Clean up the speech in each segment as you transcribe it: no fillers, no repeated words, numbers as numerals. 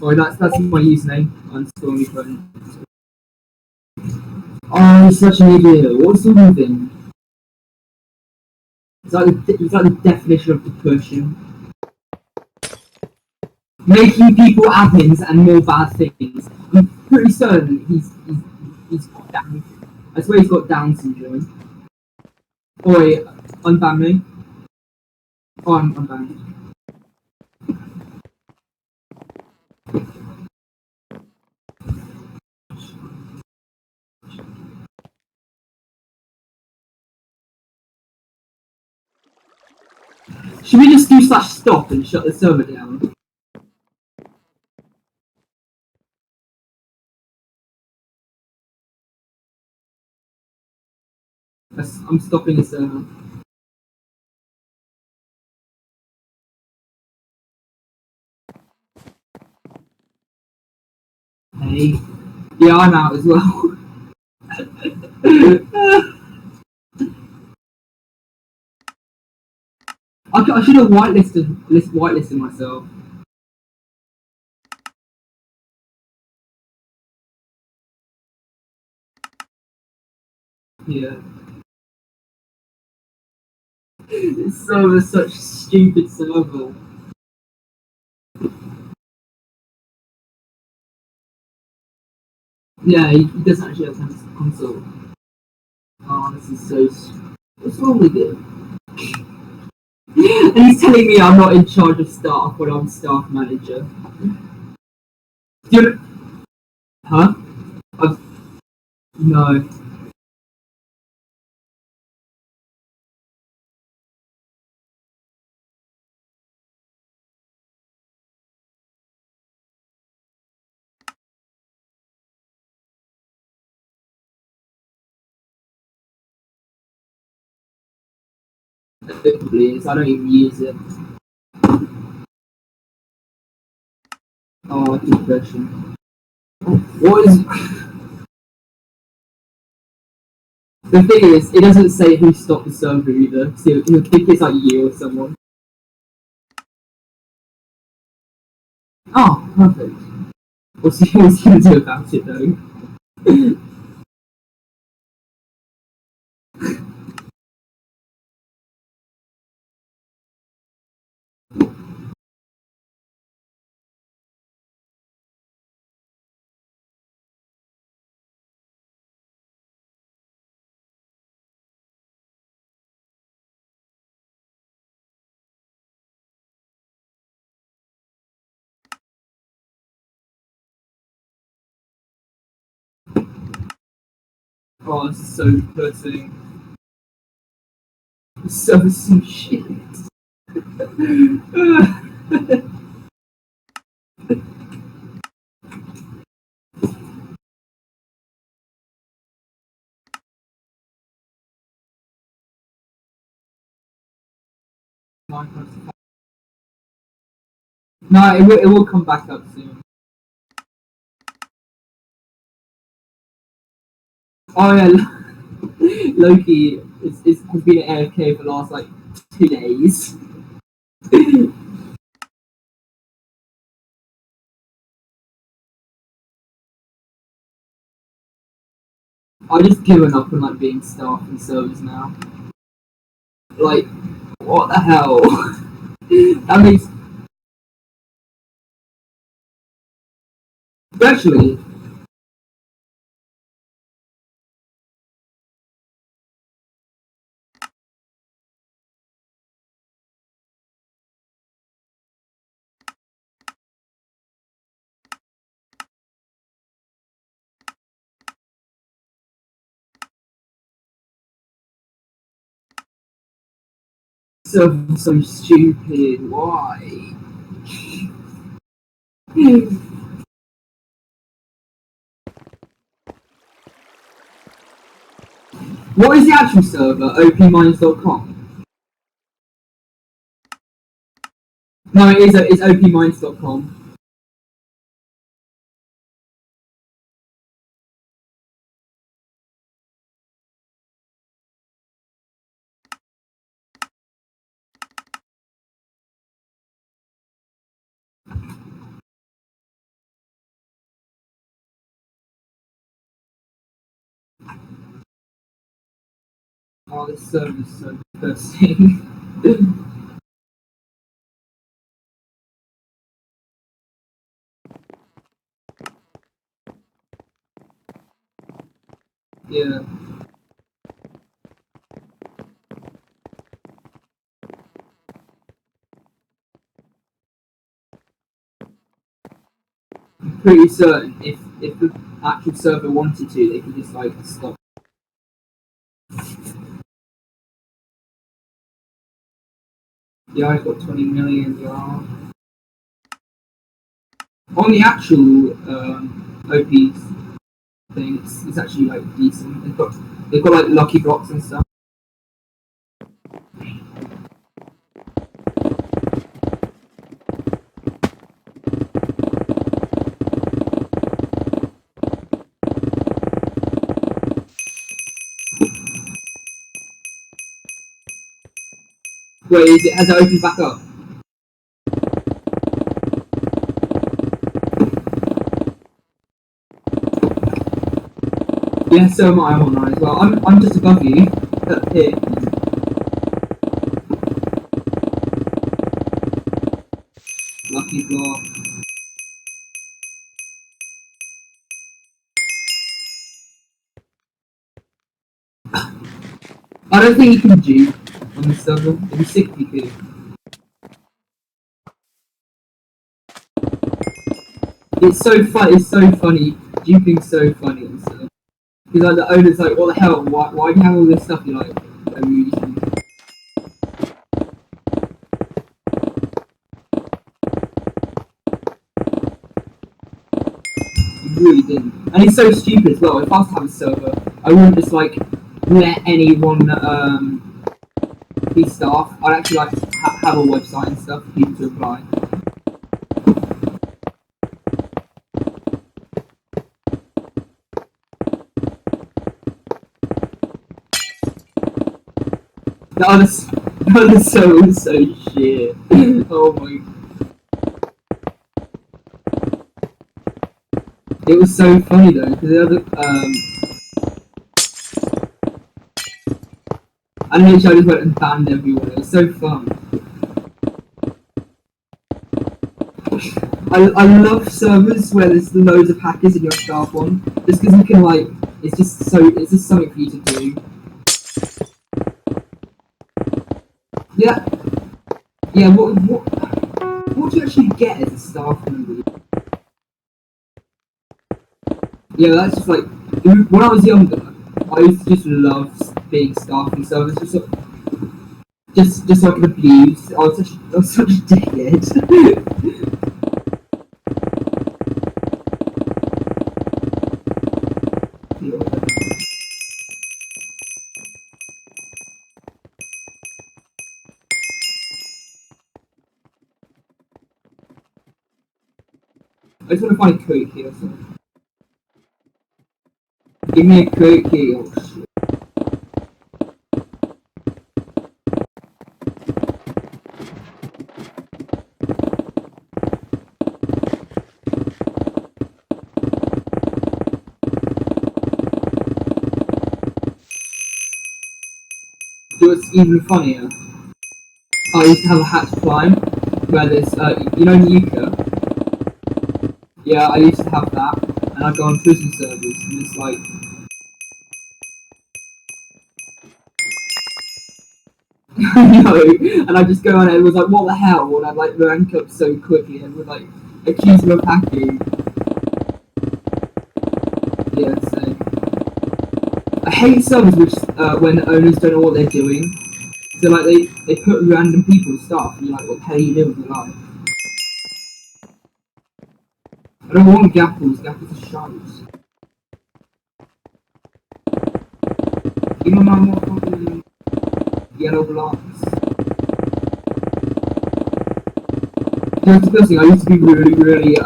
Oh, that's my username on Stormy Phone. Oh, he's such an idiot. What's wrong with him? It's like the definition of depression. Making people admins and more bad things. I'm pretty certain he's got Down. I swear he's got Down syndrome. Oh wait, unban me. Oh, I'm unbanned. Should we just do /stop and shut the server down? I'm stopping the server. Hey. Yeah, I'm out as well. I should have whitelisted myself. Yeah. This server's such a stupid server. Yeah, he doesn't actually have a console. Oh, this is so. What's wrong with him? And he's telling me I'm not in charge of staff when I'm staff manager. Huh? No. Please, I don't even use it. Oh, depression. What is? The thing is, it doesn't say who stopped the server either, so he'll think it's like you or someone. Oh, perfect. What's he gonna do about it though? Oh, this is so depressing. This server's some shit. No, it will come back up soon. Oh yeah, Loki has been at AFK for the last like 2 days. I just given up on like being staff and servers now. Like, what the hell? That makes actually. So stupid. Why? What is the actual server? opminds.com. No, it's opminds.com. Oh, this server's so disgusting. Yeah. I'm pretty certain if the actual server wanted to, they could just like stop. Yeah, I've got 20 million, yeah. On the actual OPs thing, it's actually like decent. They've got like lucky blocks and stuff. Wait, has it opened back up? Yeah, so am I online as well. I'm just above you up here. Lucky block. I don't think you can dupe on this server. It'd be sick if you could. It's so fun. It's so funny. Duping's so funny on this server. Because like the owner's like, what the hell? Why do you have all this stuff? You're like, I'm using. You really didn't. And it's so stupid as well. If I was to have a server, I wouldn't just like let anyone be staff. I'd actually like have a website and stuff for people to apply. The other server was so shit. Oh my. It was so funny though, because the other and literally I just went and banned everyone. It was so fun. I love servers where there's loads of hackers in your staff one, just because you can like, it's just something for you to do. Yeah, yeah. What do you actually get as a staff member? Yeah, that's just like when I was younger, I used to just love being staff in servers, just so I could abuse. I was such a dickhead. I just want to find a cookie or something. Give me a cookie or shit. Do what's even funnier. I used to have a hat to climb, where there's, you know, Nuka? Yeah, I used to have that, and I'd go on prison servers, and it's like, I know, and I'd just go on it and was like, what the hell? And I'd like rank up so quickly and would like accuse me of hacking. Yeah, so. I hate servers which, when the owners don't know what they're doing. So like they put random people's stuff and you're like, what the hell are you doing with your life? I don't want gapples are shite. Give me my motherfucking yellow blocks. That's the first thing, I used to be really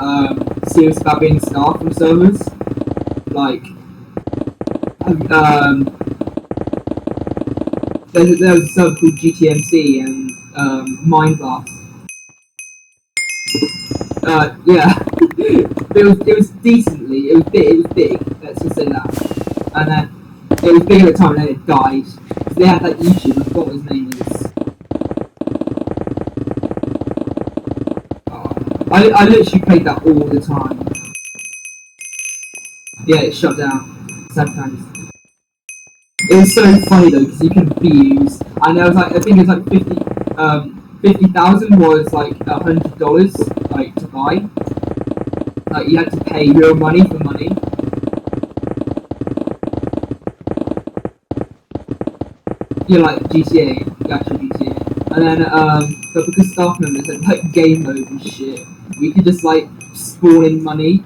serious about being staff from servers. Like there was a server called GTMC and Mindblast. Yeah. it was decently, it was big, let's just say that. And then it was big at the time and then it died. they had that YouTube. I forgot what his name is. I literally played that all the time. Yeah, it shut down. Sometimes. It was so funny though because you can views, and there was like I think it was like 50,000 was like $100 like to buy. Like you had to pay real money for money. Yeah, like GTA, the actual GTA. And then but because staff members had like game mode and shit, we could just like spawn in money.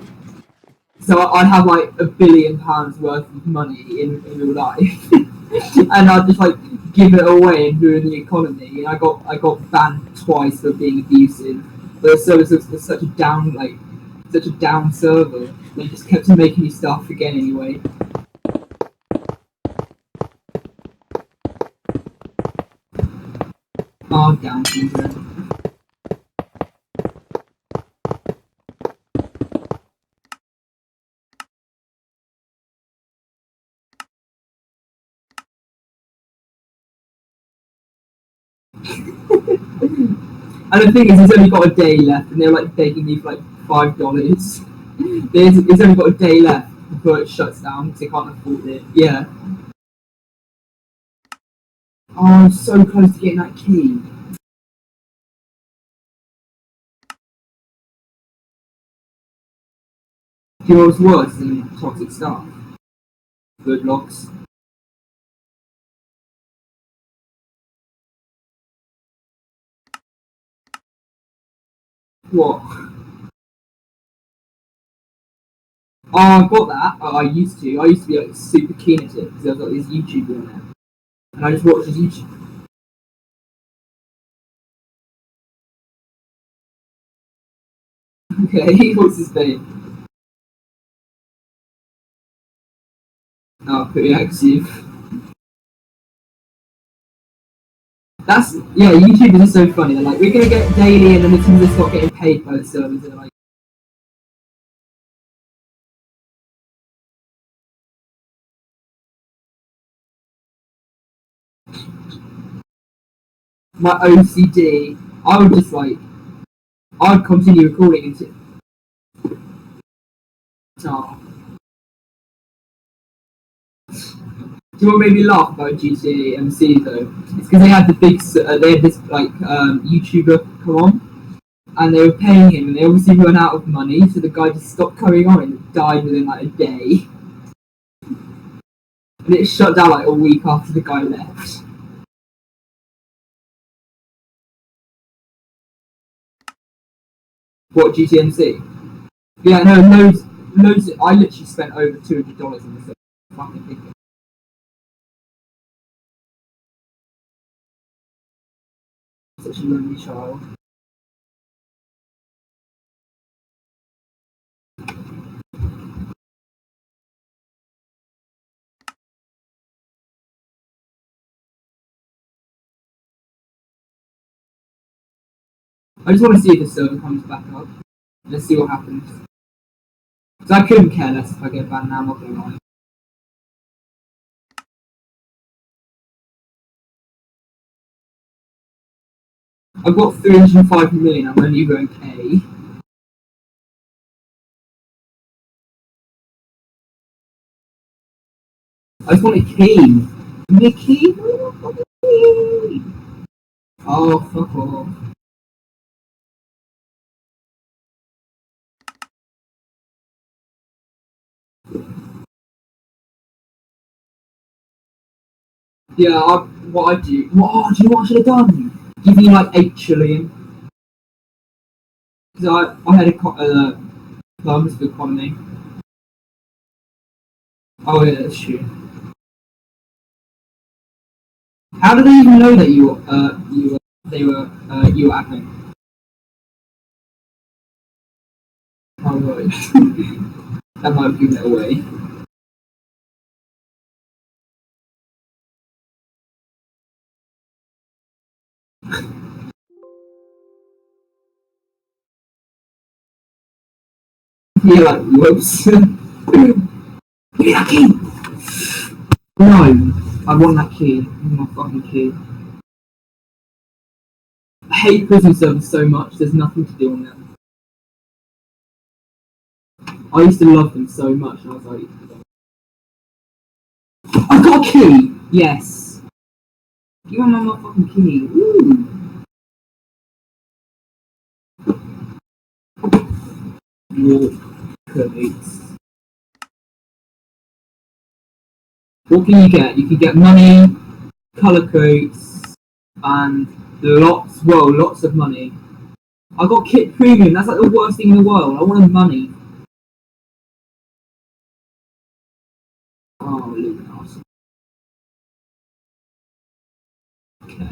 So I'd have like £1 billion worth of money in real life, and I'd just like give it away and ruin the economy. And I got banned twice for being abusive. But the service was such a down server. They just kept on making me start again anyway. Oh, down syndrome. And the thing is, he's only got a day left, and they're like begging me for like $5. It's only got a day left before it shuts down because they can't afford it. Yeah. Oh, I'm so close to getting that key. Do you know what's worse than toxic staff? Good blocks. What? Oh, I got that. Oh, I used to. I used to be like super keen at it because I've got this YouTuber on there, and I just watched his YouTube. Okay, what's his name? Oh, pretty active. That's yeah. YouTubers are so funny. They're like, we're gonna get daily, and then as soon as they start getting paid by the servers, they're like, my OCD. I would just like, I'd continue recording until. Oh. Do you know what made me laugh about GTA MC though? It's because they had they had this like YouTuber come on, and they were paying him, and they obviously ran out of money, so the guy just stopped coming on and died within like a day. And it shut down like a week after the guy left. What GTMC? Yeah, no, loads. I literally spent over $200 on this fucking thing. Such a lonely child. I just want to see if the server comes back up. Let's see what happens. Because I couldn't care less if I get banned now. I'm not gonna lie. I've got 305 million. I'm only going K. I just want a key. Give me a key. Oh, fuck off. Yeah, what I do. What do you know what I should have done? Give me like 8 trillion. Because I had plans for economy. Oh yeah, that's true. How did they even know that you were admin? Oh right. That might have given it away. Yeah, like whoops. Give me that key. No. I want that key. I want my fucking key. I hate prison servers so much, there's nothing to do on them. I used to love them so much, and I was like, I got a key! Yes! Give me my motherfucking key. Woo! Walk codes. What can you get? You can get money, colour coats, and lots of money. I got kit premium, that's like the worst thing in the world. I wanted money. Oh, Luminos. Okay.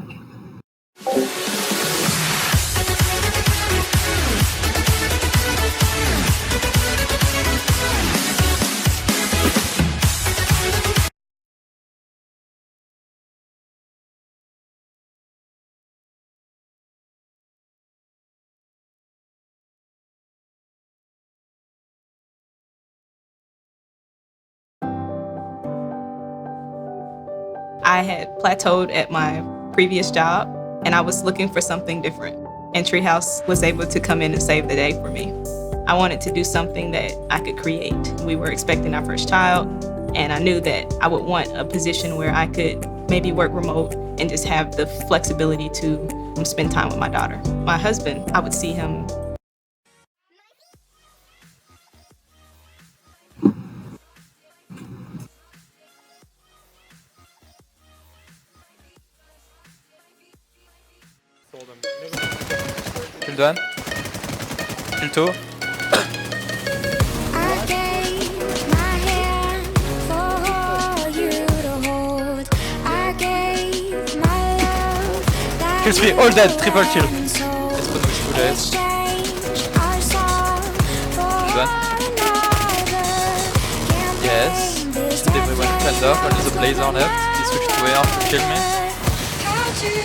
I had plateaued at my previous job and I was looking for something different. And Treehouse was able to come in and save the day for me. I wanted to do something that I could create. We were expecting our first child, and I knew that I would want a position where I could maybe work remote and just have the flexibility to spend time with my daughter. My husband, I would see him. Kill one. Kill two. Kill three, all dead, triple kill. Let's put which bullet. Kill one. Yes. Shoot everyone thunder, only the blazer left. He switched to air to kill me.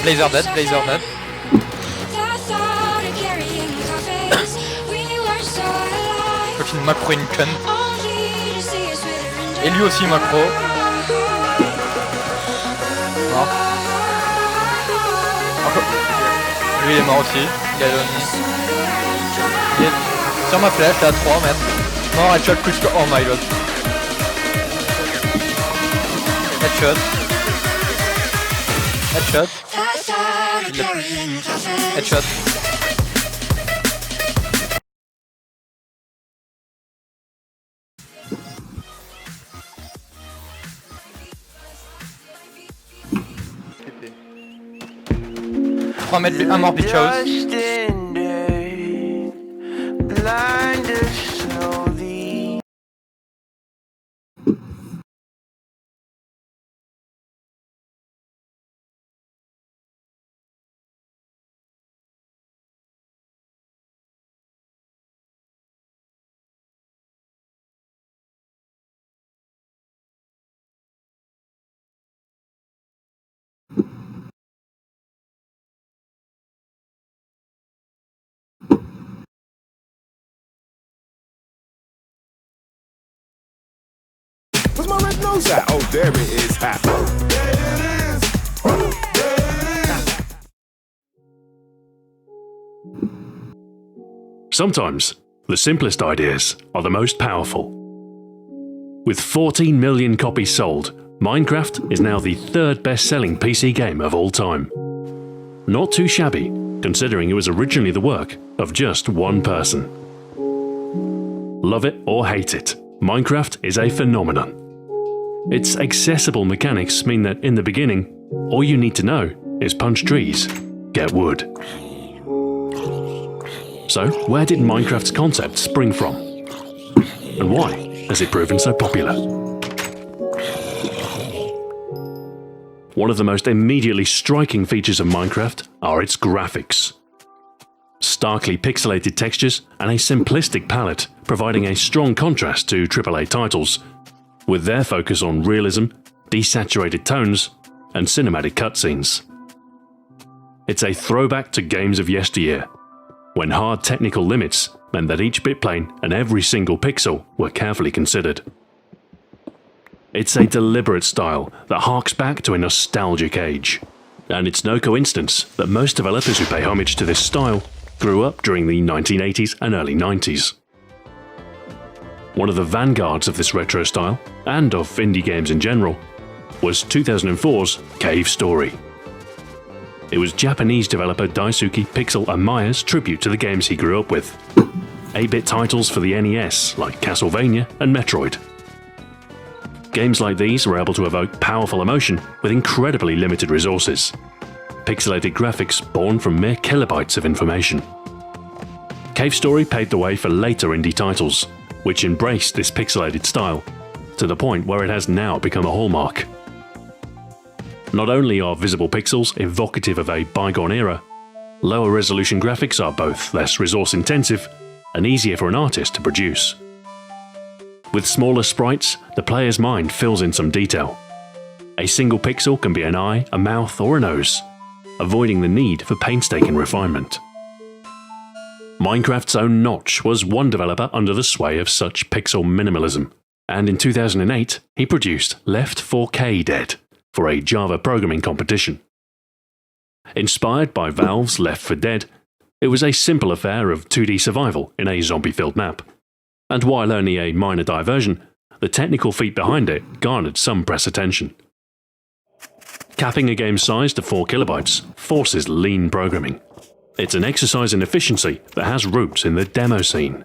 Blazer dead, blazer dead. Fucking macro une conne. Et lui aussi macro. Mort. Lui il est mort aussi. Il a donné. Il est sur ma flèche, là à 3 mètres. Mort, headshot, plus que. Oh my god. Headshot. Headshot. Headshot. Un mort bitch house. Where's my red nose at? Oh, there it is. Ha. There it is. There it is. Sometimes, the simplest ideas are the most powerful. With 14 million copies sold, Minecraft is now the third best-selling PC game of all time. Not too shabby, considering it was originally the work of just one person. Love it or hate it, Minecraft is a phenomenon. Its accessible mechanics mean that in the beginning, all you need to know is punch trees, get wood. So, where did Minecraft's concept spring from? And why has it proven so popular? One of the most immediately striking features of Minecraft are its graphics. Starkly pixelated textures and a simplistic palette providing a strong contrast to AAA titles, with their focus on realism, desaturated tones, and cinematic cutscenes. It's a throwback to games of yesteryear, when hard technical limits meant that each bitplane and every single pixel were carefully considered. It's a deliberate style that harks back to a nostalgic age. And it's no coincidence that most developers who pay homage to this style grew up during the 1980s and early 90s. One of the vanguards of this retro style, and of indie games in general, was 2004's Cave Story. It was Japanese developer Daisuke Pixel Amaya's tribute to the games he grew up with. 8-bit titles for the NES like Castlevania and Metroid. Games like these were able to evoke powerful emotion with incredibly limited resources. Pixelated graphics born from mere kilobytes of information. Cave Story paved the way for later indie titles, which embraced this pixelated style, to the point where it has now become a hallmark. Not only are visible pixels evocative of a bygone era, lower resolution graphics are both less resource intensive and easier for an artist to produce. With smaller sprites, the player's mind fills in some detail. A single pixel can be an eye, a mouth, or a nose, avoiding the need for painstaking refinement. Minecraft's own Notch was one developer under the sway of such pixel minimalism, and in 2008 he produced Left 4K Dead for a Java programming competition. Inspired by Valve's Left 4 Dead, it was a simple affair of 2D survival in a zombie-filled map. And while only a minor diversion, the technical feat behind it garnered some press attention. Capping a game's size to 4 kilobytes forces lean programming. It's an exercise in efficiency that has roots in the demo scene.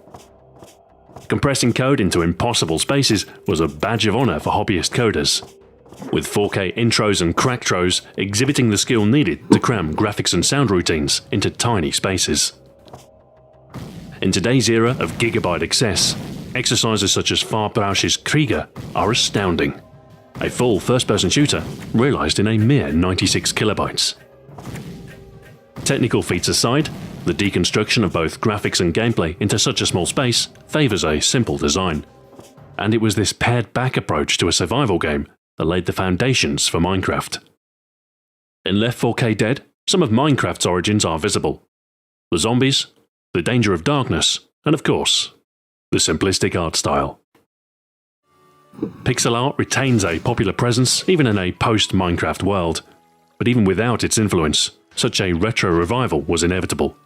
Compressing code into impossible spaces was a badge of honor for hobbyist coders, with 4K intros and cracktros exhibiting the skill needed to cram graphics and sound routines into tiny spaces. In today's era of gigabyte excess, exercises such as Farbrausch's Krieger are astounding. A full first-person shooter realized in a mere 96 kilobytes. Technical feats aside, the deconstruction of both graphics and gameplay into such a small space favors a simple design. And it was this pared-back approach to a survival game that laid the foundations for Minecraft. In Left 4K Dead, some of Minecraft's origins are visible. The zombies, the danger of darkness, and of course, the simplistic art style. Pixel art retains a popular presence even in a post-Minecraft world, but even without its influence, such a retro revival was inevitable.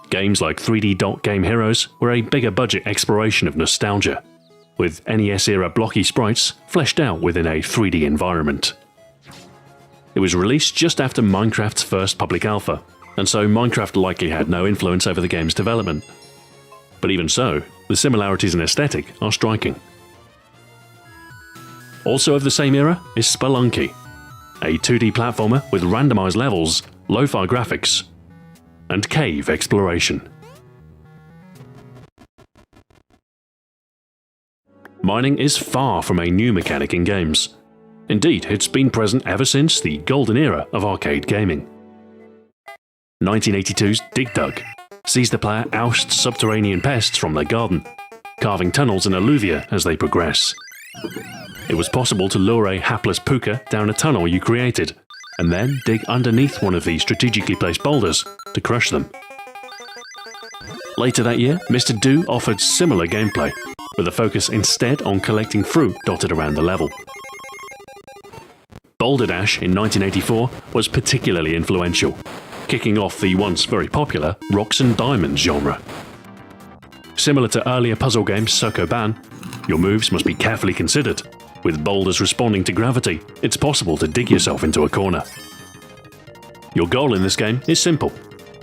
Games like 3D Dot Game Heroes were a bigger budget exploration of nostalgia, with NES-era blocky sprites fleshed out within a 3D environment. It was released just after Minecraft's first public alpha, and so Minecraft likely had no influence over the game's development. But even so, the similarities in aesthetic are striking. Also of the same era is Spelunky, a 2D platformer with randomized levels, lo-fi graphics, and cave exploration. Mining is far from a new mechanic in games. Indeed, it's been present ever since the golden era of arcade gaming. 1982's Dig Dug sees the player oust subterranean pests from their garden, carving tunnels in alluvia as they progress. It was possible to lure a hapless puka down a tunnel you created, and then dig underneath one of these strategically placed boulders to crush them. Later that year, Mr. Do offered similar gameplay, with a focus instead on collecting fruit dotted around the level. Boulder Dash in 1984 was particularly influential, kicking off the once very popular Rocks and Diamonds genre. Similar to earlier puzzle game Sokoban, your moves must be carefully considered. With boulders responding to gravity, it's possible to dig yourself into a corner. Your goal in this game is simple: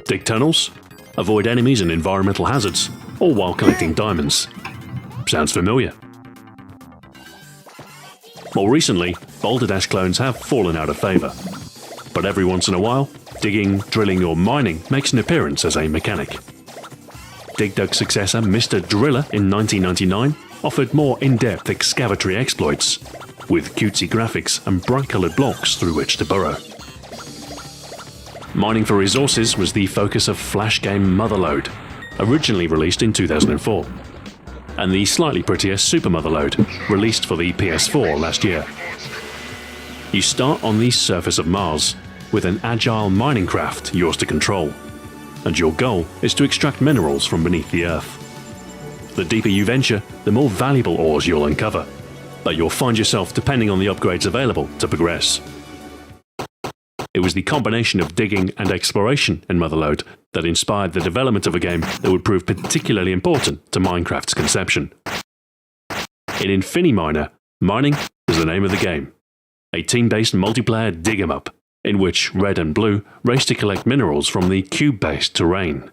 dig tunnels, avoid enemies and environmental hazards, all while collecting diamonds. Sounds familiar? More recently, Boulder Dash clones have fallen out of favour, but every once in a while, digging, drilling or mining makes an appearance as a mechanic. Dig Dug's successor Mr. Driller in 1999 offered more in-depth excavatory exploits, with cutesy graphics and bright-coloured blocks through which to burrow. Mining for resources was the focus of flash game Motherlode, originally released in 2004, and the slightly prettier Super Motherlode, released for the PS4 last year. You start on the surface of Mars, with an agile mining craft yours to control, and your goal is to extract minerals from beneath the Earth. The deeper you venture, the more valuable ores you'll uncover, but you'll find yourself depending on the upgrades available to progress. It was the combination of digging and exploration in Motherlode that inspired the development of a game that would prove particularly important to Minecraft's conception. In Infiniminer, mining is the name of the game, a team-based multiplayer dig-em-up, in which Red and Blue race to collect minerals from the cube-based terrain.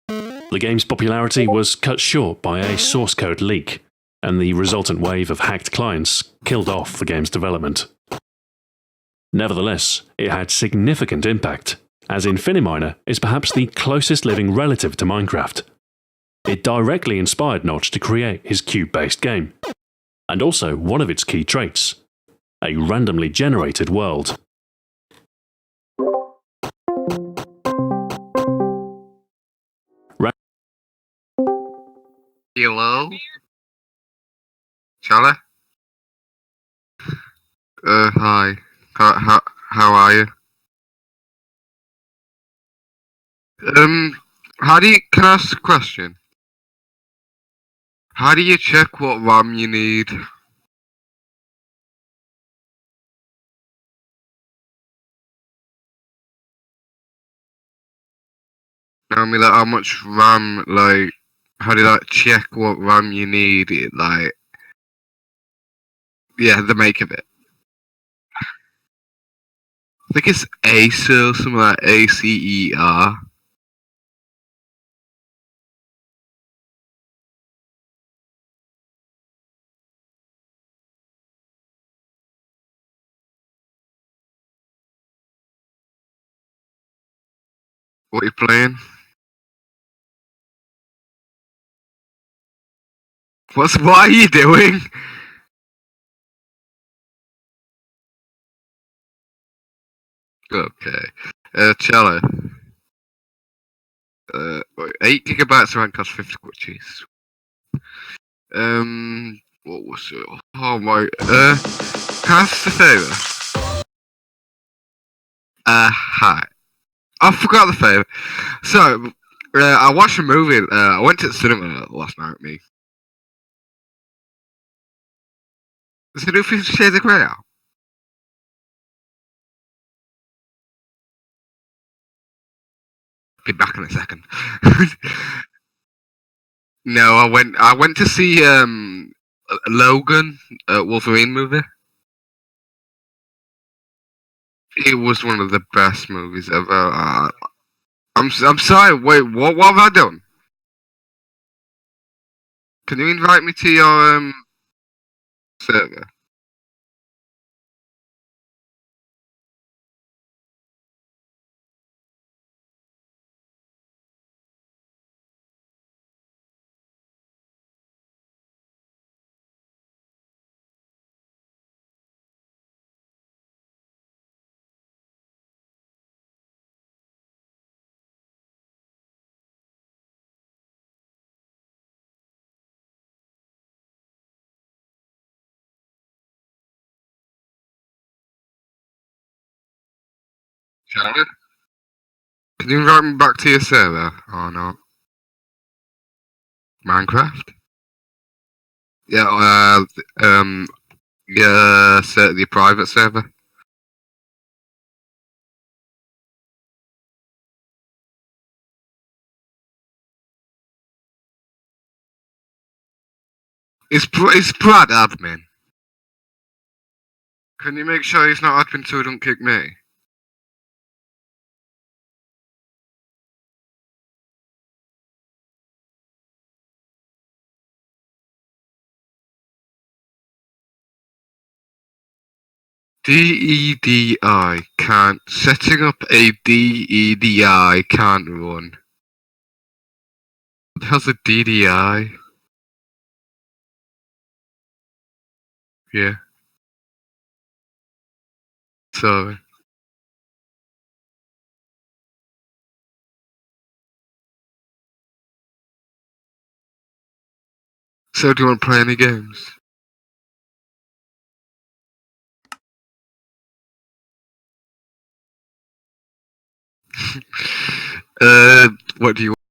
The game's popularity was cut short by a source code leak, and the resultant wave of hacked clients killed off the game's development. Nevertheless, it had significant impact, as Infiniminer is perhaps the closest living relative to Minecraft. It directly inspired Notch to create his cube-based game, and also one of its key traits, a randomly generated world. Hello? Charlie? Hi. How are you? Can I ask a question? How do you check what RAM you need? I mean, like, how much RAM, like, how do you, like, check what RAM you need, like, yeah, the make of it. I think it's Acer, something like ACER. What are you playing? What are you doing? Okay. Cello. 8 gigabytes of RAM costs 50 quid, jeez. What was it? Oh my, can I ask a favour? Hi. I forgot the favour. So, I watched a movie, I went to the cinema last night with me. Is the new 50 Shades of Grey out? Be back in a second. No, I went to see, Logan, Wolverine movie. It was one of the best movies ever. I'm sorry. Wait, what have I done? Can you invite me to your server? Charlie? Can you invite me back to your server or not? Minecraft? Yeah, yeah, the private server. It's Brad admin. Can you make sure he's not admin so he don't kick me? DEDI can't. Setting up a DEDI can't run. What the hell's a DDI? Yeah. Sorry. So do you want to play any games? What do you